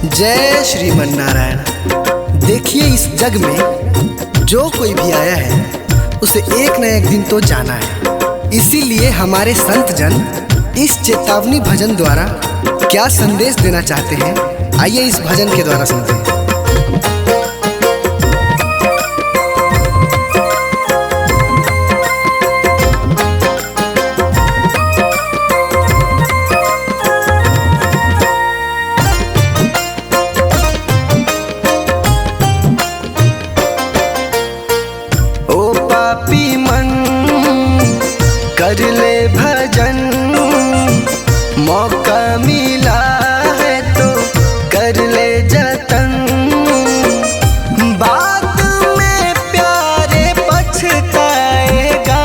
जय श्रीमन नारायण। देखिए, इस जग में जो कोई भी आया है उसे एक न एक दिन तो जाना है। इसीलिए हमारे संत जन इस चेतावनी भजन द्वारा क्या संदेश देना चाहते हैं, आइए इस भजन के द्वारा सुनते हैं। पापी मन कर ले भजन, मौका मिला है तो कर ले जतन। बाद में प्यारे पछताएगा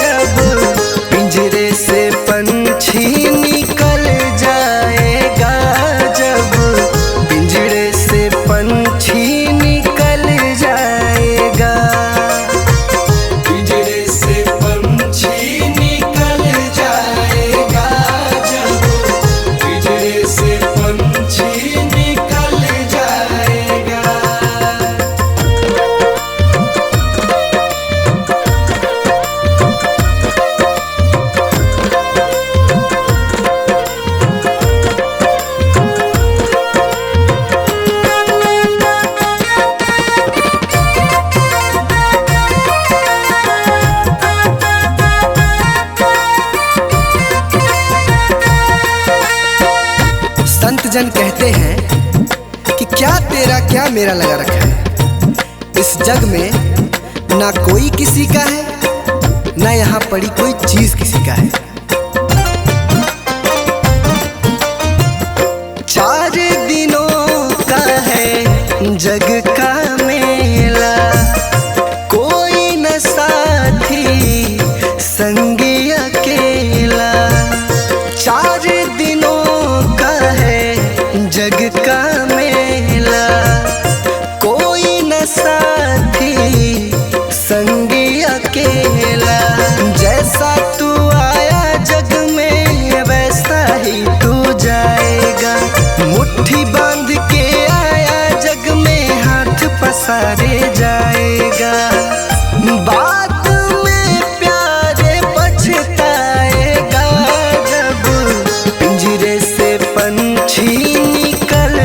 जब पिंजरे से पंछी निकल जाएगा, जब पिंजरे से पंछी निकल जाएगा। संत जन कहते हैं कि क्या तेरा क्या मेरा लगा रखा है। इस जग में ना कोई किसी का है, ना यहाँ पड़ी कोई चीज किसी का है। 4 दिनों का है जग का मेला, कोई न साथी संगी अकेला। 4 दिनों का है जग का मेला, कोई न साथी संगी अकेला। जैसा तू आया जग में वैसा ही तू जाएगा, मुट्ठी बांध के आया जग में हाथ पसारे जाएगा। बाद में प्यारे पछताएगा जब पिंजरे से पंछी निकल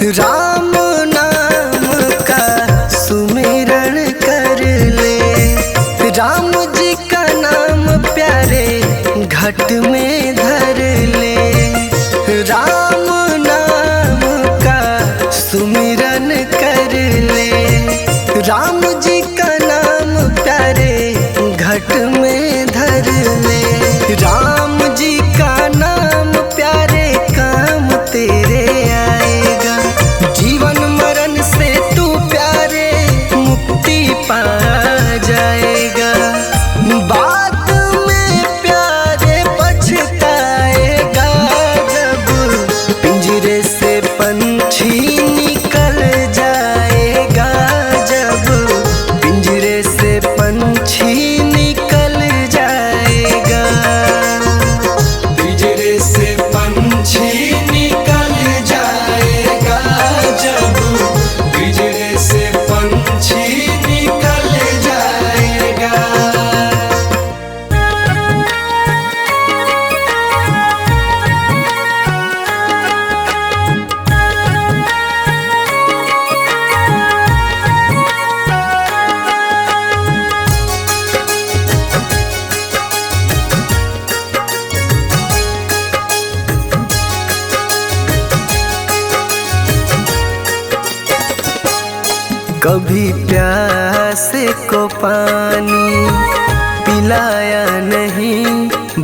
राम नाम का सुमिरन कर ले। राम जी का नाम प्यारे घट में धर ले। राम नाम का सुमिरन कर ले। राम जी का नाम प्यारे घट में धर ले। राम जी का नाम प्यारे काम तेरे आएगा। जीवन मरण से तू प्यारे मुक्ति पा जाएगा। बाद में प्यारे पछताएगा जब पिंजरे से पंछी निकल जाएगा। जब पिंजरे से पंछी निकल जाएगा। पिंजरे से पंछी निकल जाएगा। जब पिंजरे से पंछी निकल जाएगा। कभी प्यासे को पानी पिलाया नहीं।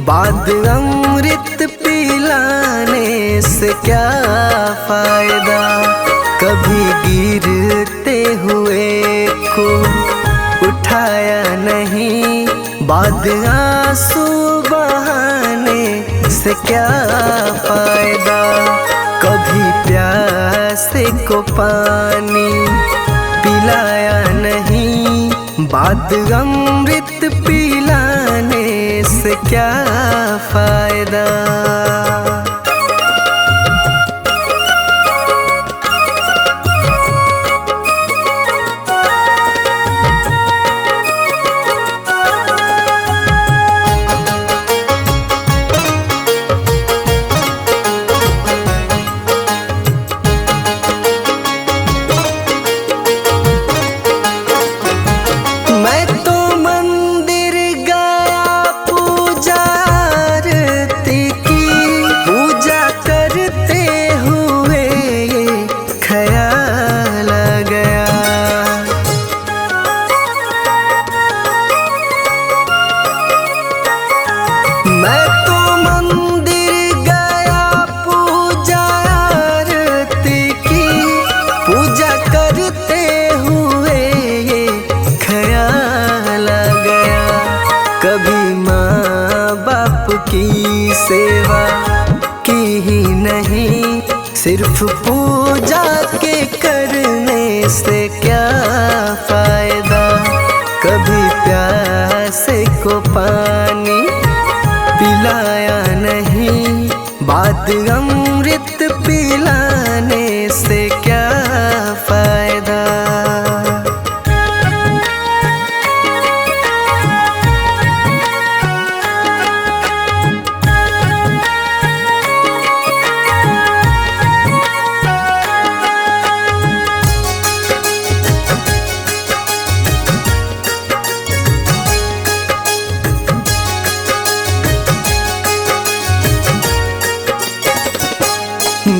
बाद अमृत पिलाने से क्या फायदा। कभी गिरते हुए को उठाया नहीं। बाद आंसू बहाने से क्या फायदा। कभी प्यासे को पानी पिलाया नहीं। बाद अमृत पिलाने से क्या फायदा। मैं तो मंदिर गया पूजा आरती की। पूजा करते हुए ख्याल आ गया। मैं तो मंदिर गया पूजा आरती की। पूजा करते हुए ख्याल आ गया। कभी माँ बाप की सेवा की ही नहीं। सिर्फ पूजा के करने से क्या फायदा। कभी प्यासे को पानी पिलाया नहीं। बाद अमृत पिलाने से क्या फायदा।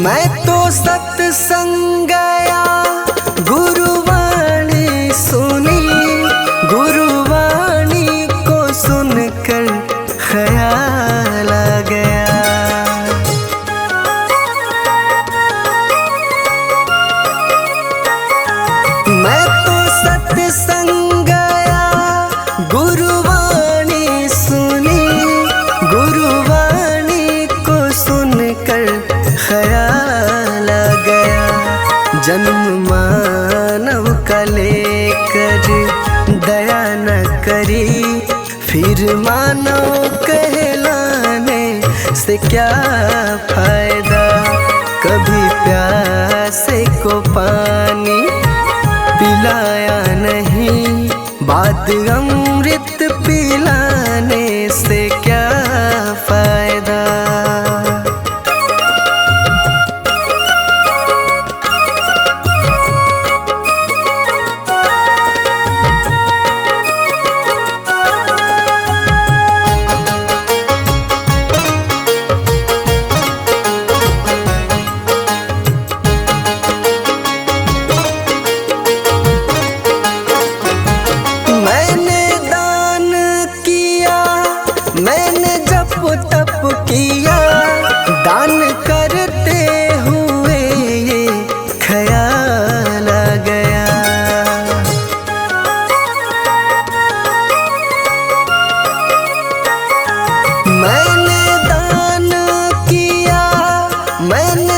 मैं तो सत्संग गया गुरुवाणी सुनी। गुरुवाणी को सुनकर ख्याल आ गया। मैं तो सत्संग गया गुरुवाणी सुनी। गुरुवाणी को सुनकर ख्याल आ गया। जन्म मानव का लेकर दया न करी। फिर मानव कहलाने से क्या फायदा। कभी प्यासे को पानी पिलाया नहीं। बाद अमृत पिलाने से क्या फायदा।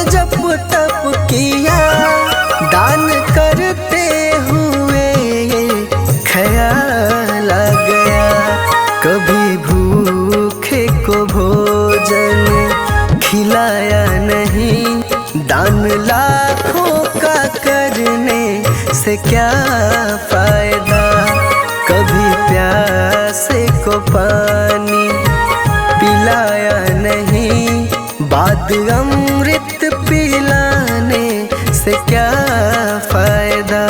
जप तप किया, दान करते हुए ख्याल आ गया। कभी भूखे को भोजन खिलाया नहीं, दान लाखों का करने से क्या फायदा। कभी प्यासे को पानी पिलाया नहीं, बाद अमृत पिलाने से क्या फायदा।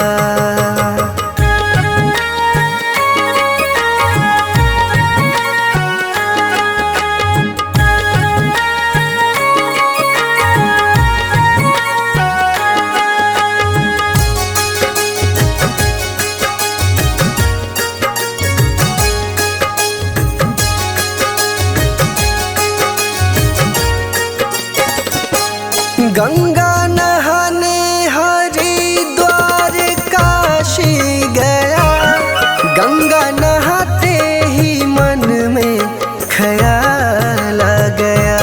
गंगा नहाने हरिद्वार काशी गया, गंगा नहाते ही मन में ख्याल आ गया।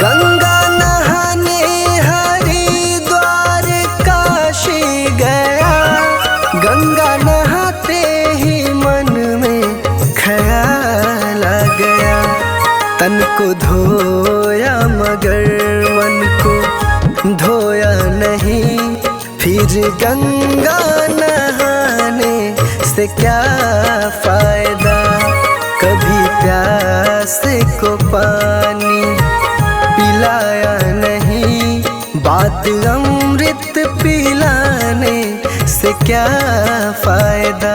गंगा नहाने हरिद्वार काशी गया, गंगा नहाते ही मन में ख्याल आ गया। तन को धोया मगर मन को धोया नहीं, फिर गंगा नहाने से क्या फायदा। कभी प्यासे को पानी पिलाया नहीं, बाद अमृत पिलाने से क्या फायदा।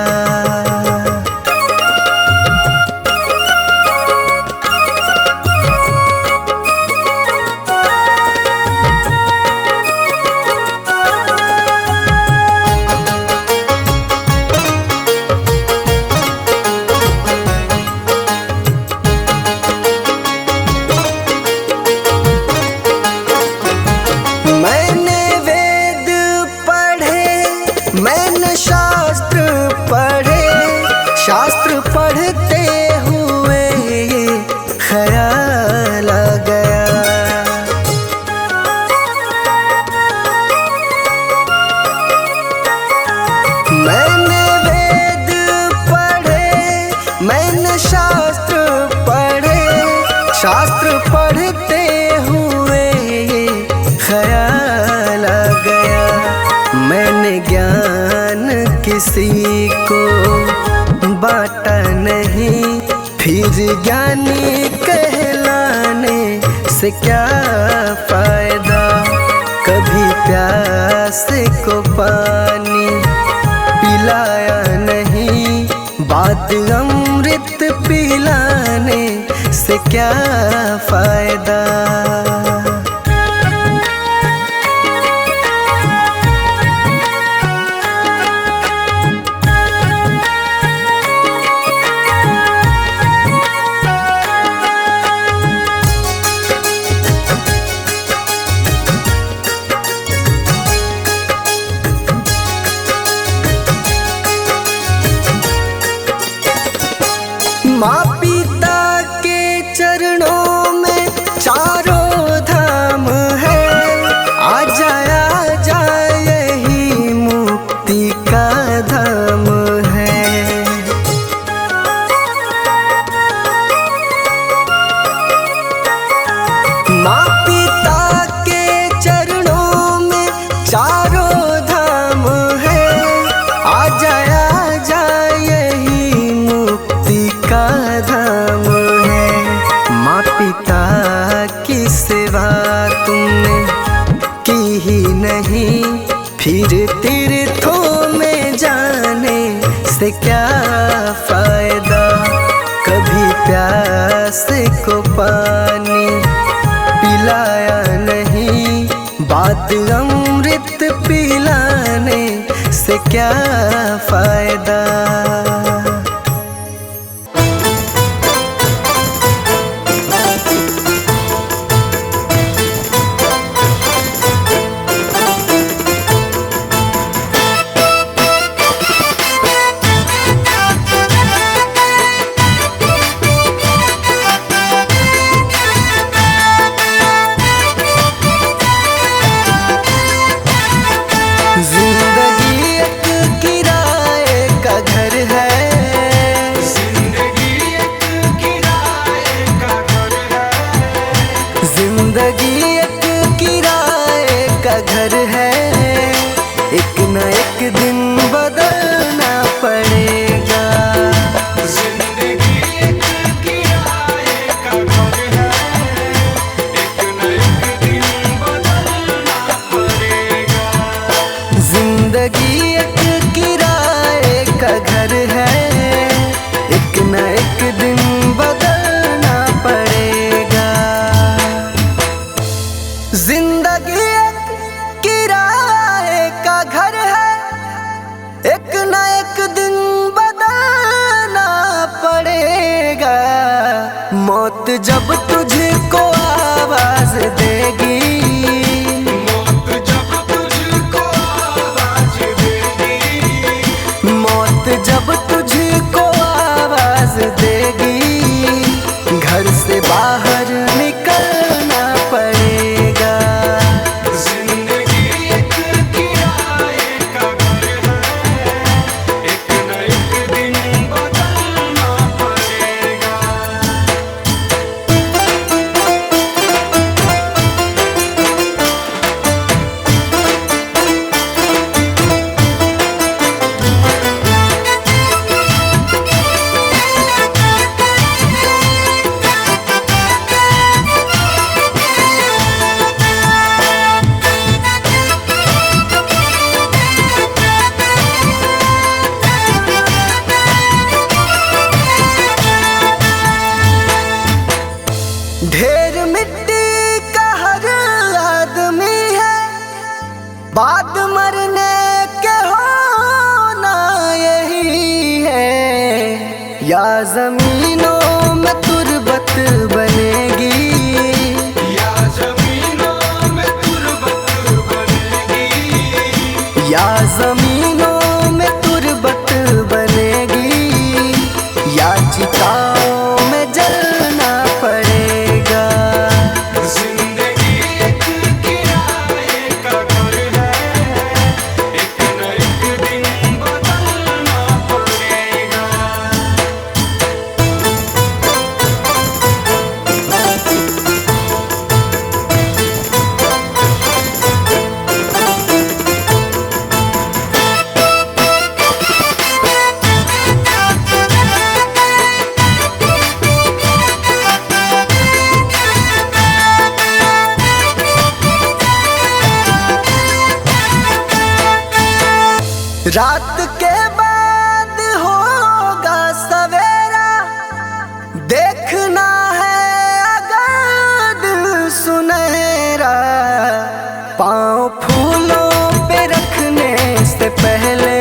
मैंने शास्त्र पढ़े, शास्त्र पढ़ते हुए ख्याल आ गया। मैंने वेद पढ़े, मैंने शास्त्र पढ़े, शास्त्र पढ़ते हुए ख्याल आ गया। मैंने ज्ञान किसी को बांटा नहीं, फिर ज्ञानी कहलाने से क्या फायदा। कभी प्यासे को पानी पिलाया नहीं, बाद अमृत पिलाने से क्या फायदा। माँ पिता के चरणों में चारों धाम है, आ जा यही मुक्ति का धाम है। माँ पिता के चरणों में चारों धाम है, आ जा यही मुक्ति का धाम है। माँ पिता की सेवा तुमने की ही नहीं, फिर तीर्थों में जाने से क्या फायदा। कभी प्यासे को पानी पिलाया नहीं, बाद अमृत पिलाने से क्या फायदा। मौत जब तुझको आवाज देगी, मौत जब तुझको आवाज देगी, मौत जब तुझको आवाज देगी, घर से बाहर निकलना पड़ेगा। जिंदगी एक किराए का घर है, एक न एक दिन बदलना पड़ेगा। ढेर मिट्टी का हर आदमी है, बाद मरने के होना यही है। या जमीनों में तुरबत बनेगी, या जमीनों में तुरबत बनेगी, या जमीनों में तुरबत बनेगी, या चिताओं में जलना पड़ेगा। जिंदगी एक किराए का घर है, एक न एक दिन बदलना पड़ेगा। रात के बाद होगा सवेरा, देखना है अगर दिल सुनहरा। पाँव फूलों पे रखने से पहले,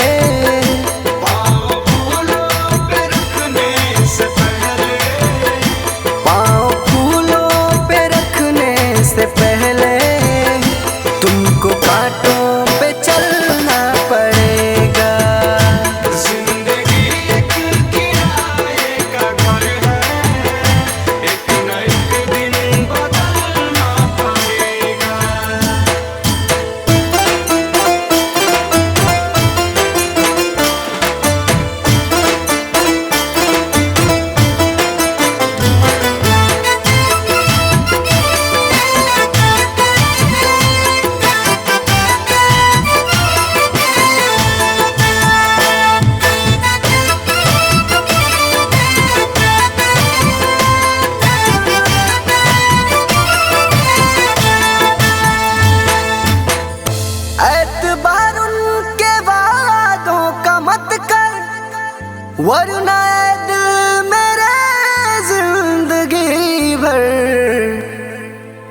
पाँव फूलों पे रखने से पहले, पाँव फूलों पे रखने से पहले, तुमको कांटों पे चलना पड़ेगा। जिंदगी एक किराए का घर है, एक न एक दिन बदलना पड़ेगा। एतबार उनके वादों का मत कर, वरना ऐ दिल मेरे जिंदगी भर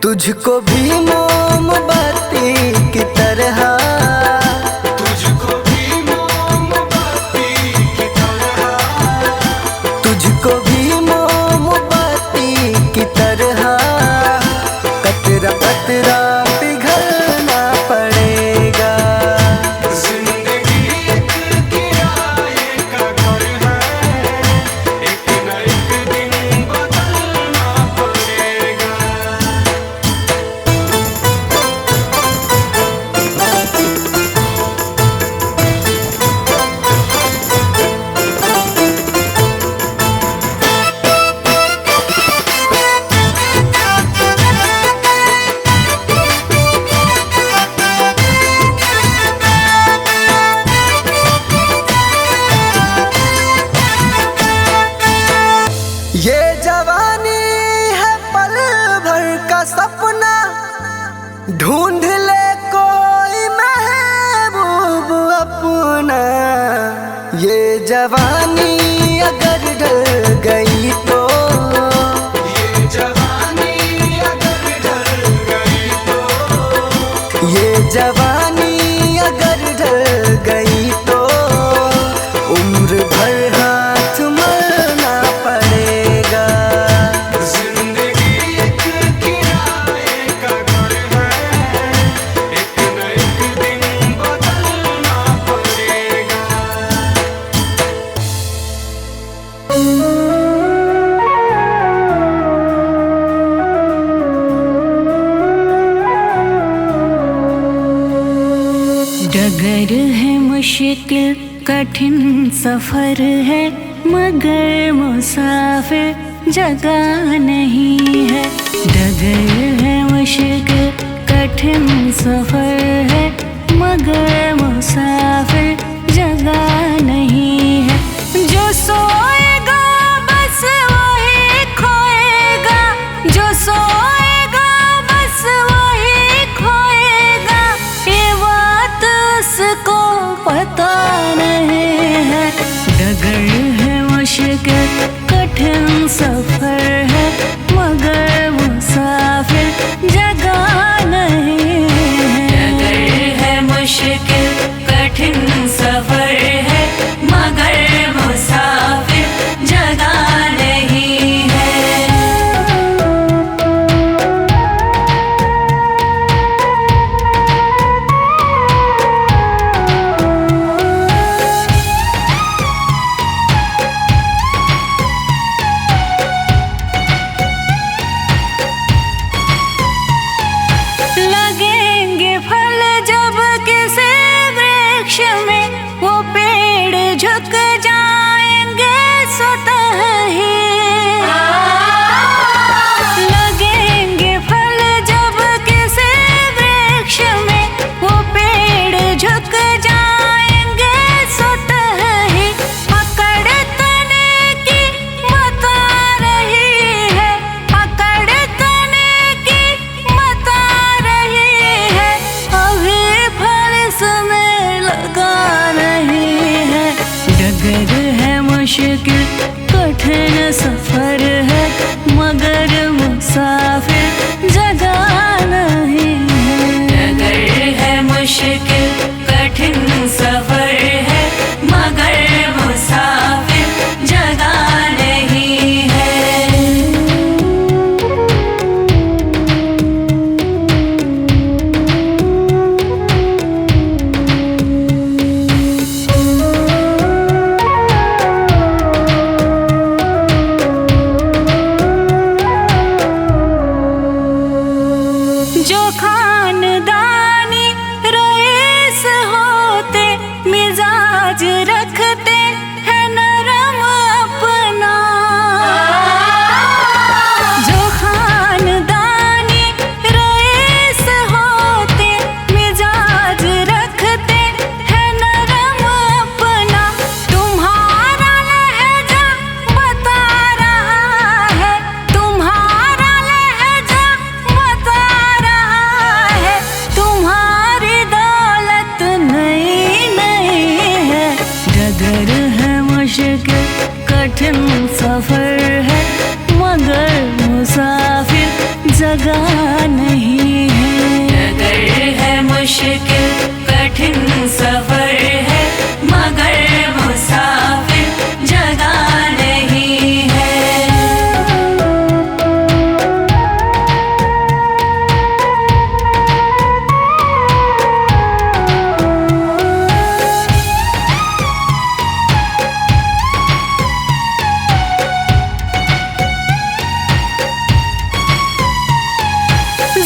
तुझको भी मोमबत्ती की तरह, तुझको भी मोमबत्ती की तरह, तुझको भी मोमबत्ती की तरह, कतरा कतरा पिघलना पड़ेगा। जिंदगी एक किराए का घर है, एक न एक दिन बदलना पड़ेगा। ये जवानी है पल भर का सपना, ढूंढ ले कोई महबूब अपना। ये जवानी अगर ढल गई तो, ये जवानी अगर ढल गई तो, ये जवानी अगर ढल गई तो, उम्र भर हाथ मलना पड़ेगा। जिंदगी डगर है मुश्किल कठिन सफर है, मगर मुसाफिर जगह नहीं है। डगर है मुश्किल कठिन सफर है, मगर मुसाफिर जगह नहीं है। जो सोएगा बस वही खोएगा, जो सोएगा बस वही खोएगा, ये बात उसको पता नहीं है। डगर है मुश्किल कठिन सफर है, मगर मुसाफिर जगह नहीं है। डगर है मुश्किल कठिन सफर है, मगर मुसाफिर जगह नहीं है। लगेंगे फल जब किसी वृक्ष में, वो पेड़ झुक जाएंगे स्वतः ही। लगेंगे फल जब किसी वृक्ष में, वो पेड़ झुक जाएंगे स्वतः ही। अकड़ तने की बता रही है, अकड़ तने की बता रही है, अभी फल इसमें लगा नहीं है। डगर है मुश्किल कठिन सफर है, मगर मुसाफिर जगह नहीं है। डगर है मुश्किल कठिन सफर है, मगर मुसाफिर जगह नहीं है। जो खानदानी रईस होते, मिजाज रखते हैं नरम अपना। जो खानदानी रईस होते, मिजाज रखते हैं नरम अपना। तुम्हारा लहजा बता रहा है, तुम्हारा लहजा बता रहा है, तुम्हारी दौलत नई नहीं है। डगर है मुश्किल कठिन सफर है, मगर मुसाफिर जगह नहीं है। डगर है मुश्किल कठिन सफर है, मगर मुसाफिर जगह नहीं है।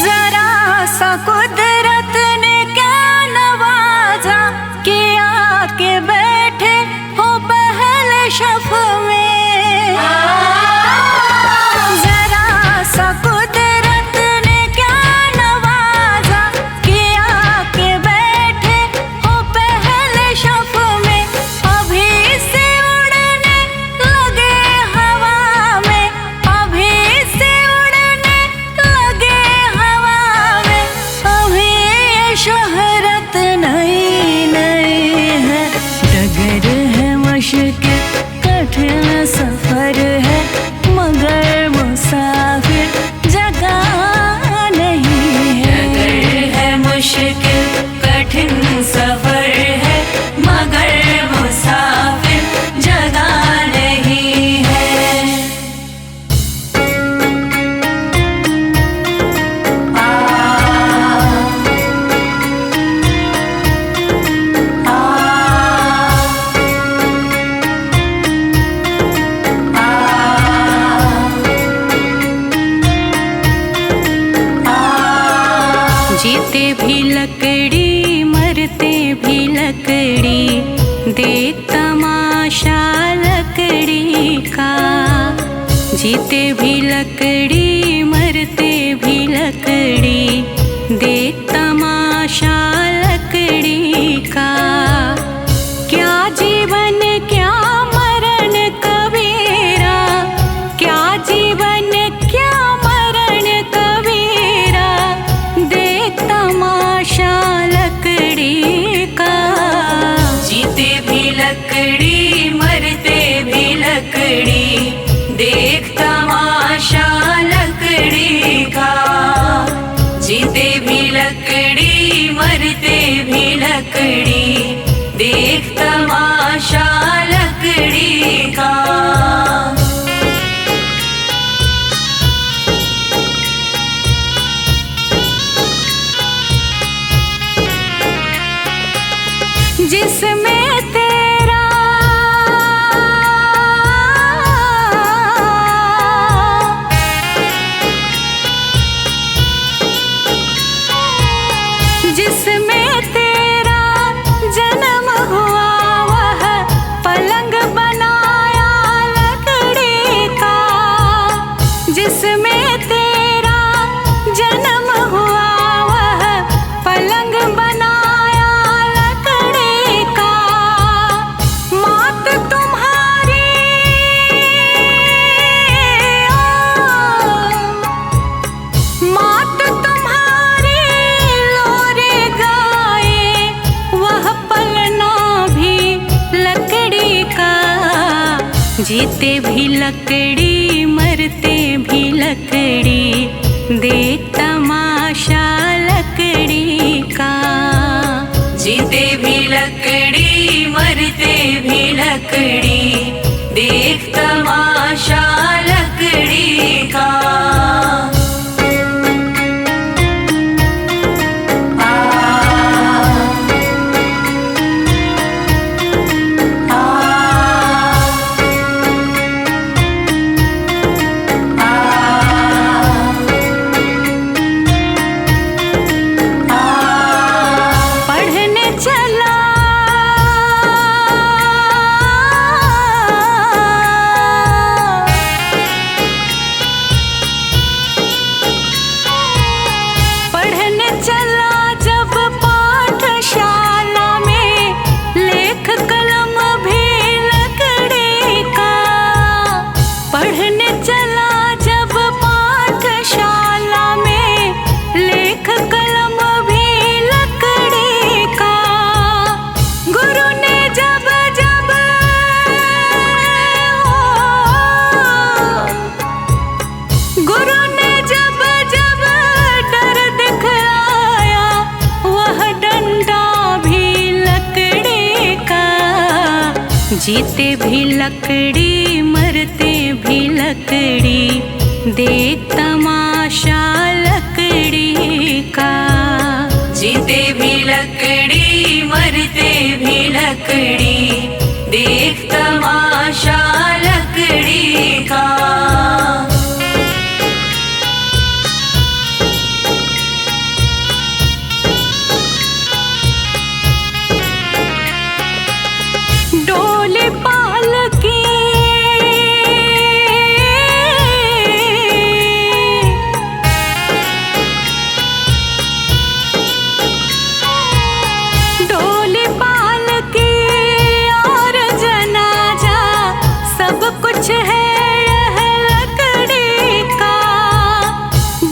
जरा सा कुदरत ने क्या नवाजा, कि आके बैठे हो पहले शफ में। जरा सा कुदरत ने क्या नवाजा, कि आके बैठे हो पहले शफ में। अभी से उड़ने लगे हवा में, अभी से उड़ने लगे हवा में, अभी ये शोहरत नई नई है। डगर है मुश्किल कठिन सफर है, मगर मुसाफिर जगह नहीं है। डगर है मुश्किल कठिन सफर है, मगर मुसाफिर जगह नहीं है। जीते भी लकड़ी मरते भी लकड़ी। जीते भी लकड़ी मरते भी लकड़ी, देख तमाशा लकड़ी का। क्या जीवन क्या मरण कबीरा, क्या जीवन क्या मरण कबीरा, देख तमाशा लकड़ी का। जीते भी लकड़ी मरते भी लकड़ी, देख तमाशा लकड़ी का। जीते भी लकड़ी मरते भी लकड़ी, देख तमाशा लकड़ी का। जिसमें तेरा जिसमें तेरा जन्म हुआ, वह पलंग बनाया लकड़ी का। जिसमें तेरा जन्म हुआ, वह पलंग बनाया लकड़ी का। मात तुम्हारी मात तुम्हारी लोरे गाए, वह पलना भी लकड़ी का। जीते भी लकड़ी मरते भी लकड़ी, देख तमाशा लकड़ी का। जीते भी लकड़ी मरते भी लकड़ी, देख तमाशा लकड़ी का। पढ़ने चला पढ़ने चला जब पाठशाला में, लेख कलम भी लकड़ी का। पढ़ने चला जब पाठशाला में, लेख कलम भी लकड़ी का। गुरु ने जब जब गुरु ने जब जब डर दिखलाया, वह डंडा भी लकड़ी का। जीते भी लकड़ी मरते भी लकड़ी, देख तमाशा लकड़ी का। जीते भी लकड़ी मरते भी लकड़ी, देख तमाशा लकड़ी का। डोली पालकी डोली पालकी और जनाजा, सब कुछ है यह लकड़ी का।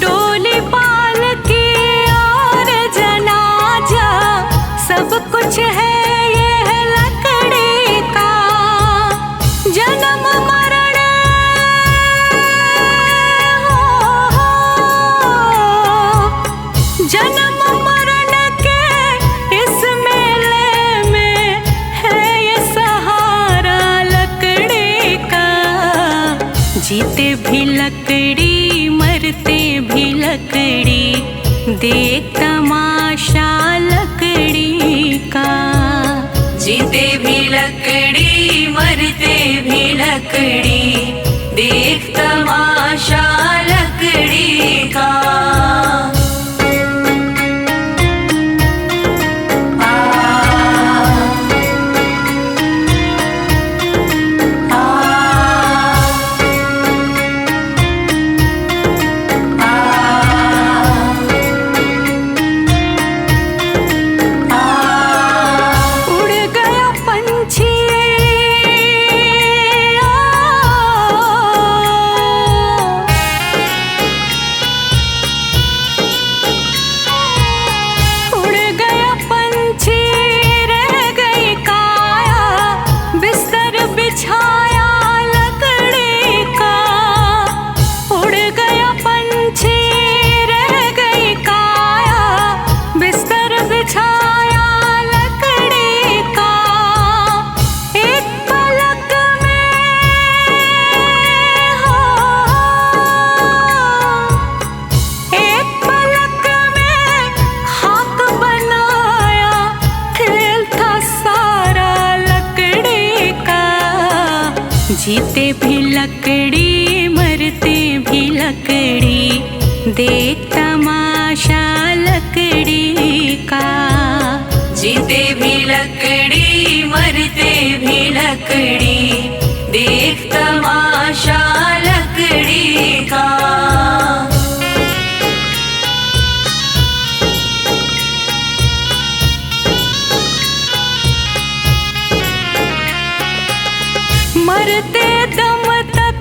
डोली पालकी और जनाजा, सब कुछ है यह लकड़ी का। जन्म मरण जन्म मरण के इस मेले में है ये सहारा लकड़ी का। जीते भी लकड़ी मरते भी लकड़ी, देख तमाशा लकड़ी का। जीते भी लकड़ी मरते भी लकड़ी, देख तमाशा लकड़ी का। देख तमाशा लकड़ी का। जीते भी लकड़ी मरते भी लकड़ी, देख तमाशा लकड़ी का। मरते दम तक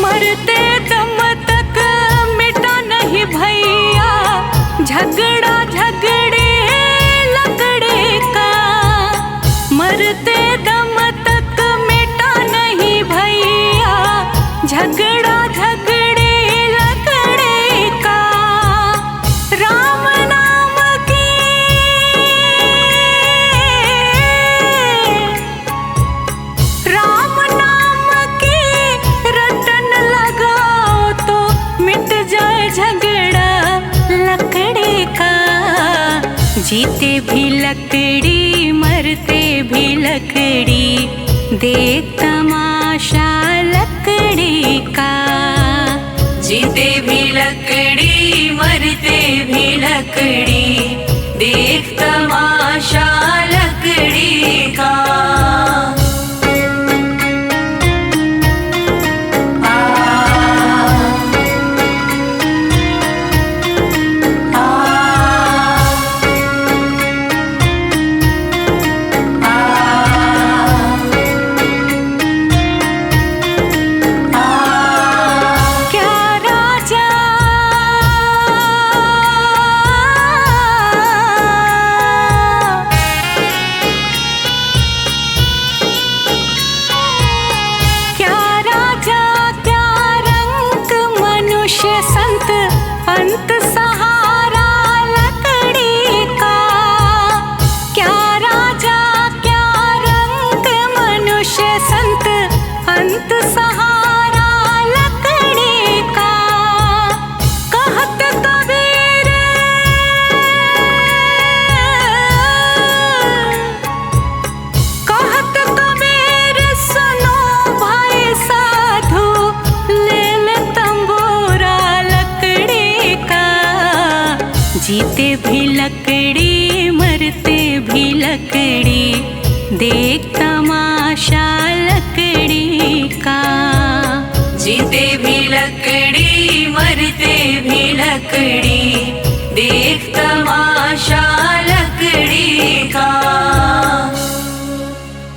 मरते दम तक मिटा नहीं भैया झगड़ा झगड़े लकड़े का। मरते दम तक मिटा नहीं भैया झगड़ा झगड़े लकड़े का। राम नाम की राम नाम की रटन लगाओ तो मिट जाए झगड़ा लकड़ी का। जीते भी लकड़ी मरते भी लकड़ी, देख तमाशा लकड़ी का। जीते भी लकड़ी मरते भी लकड़ी, देख तमाशा लकड़ी का। संत अंत सहारा लकड़ी का। क्या राजा क्या रंग मनुष्य संत अंत सहारा लकड़ी का। कहत कबीर कहत कबीर सुनो भाई साधु, ले ले तंबूरा लकड़ी का। जीते भी लकड़ी मरते भी लकड़ी, देख तमाशा लकड़ी का। जीते भी लकड़ी मरते भी लकड़ी, देख तमाशा लकड़ी का।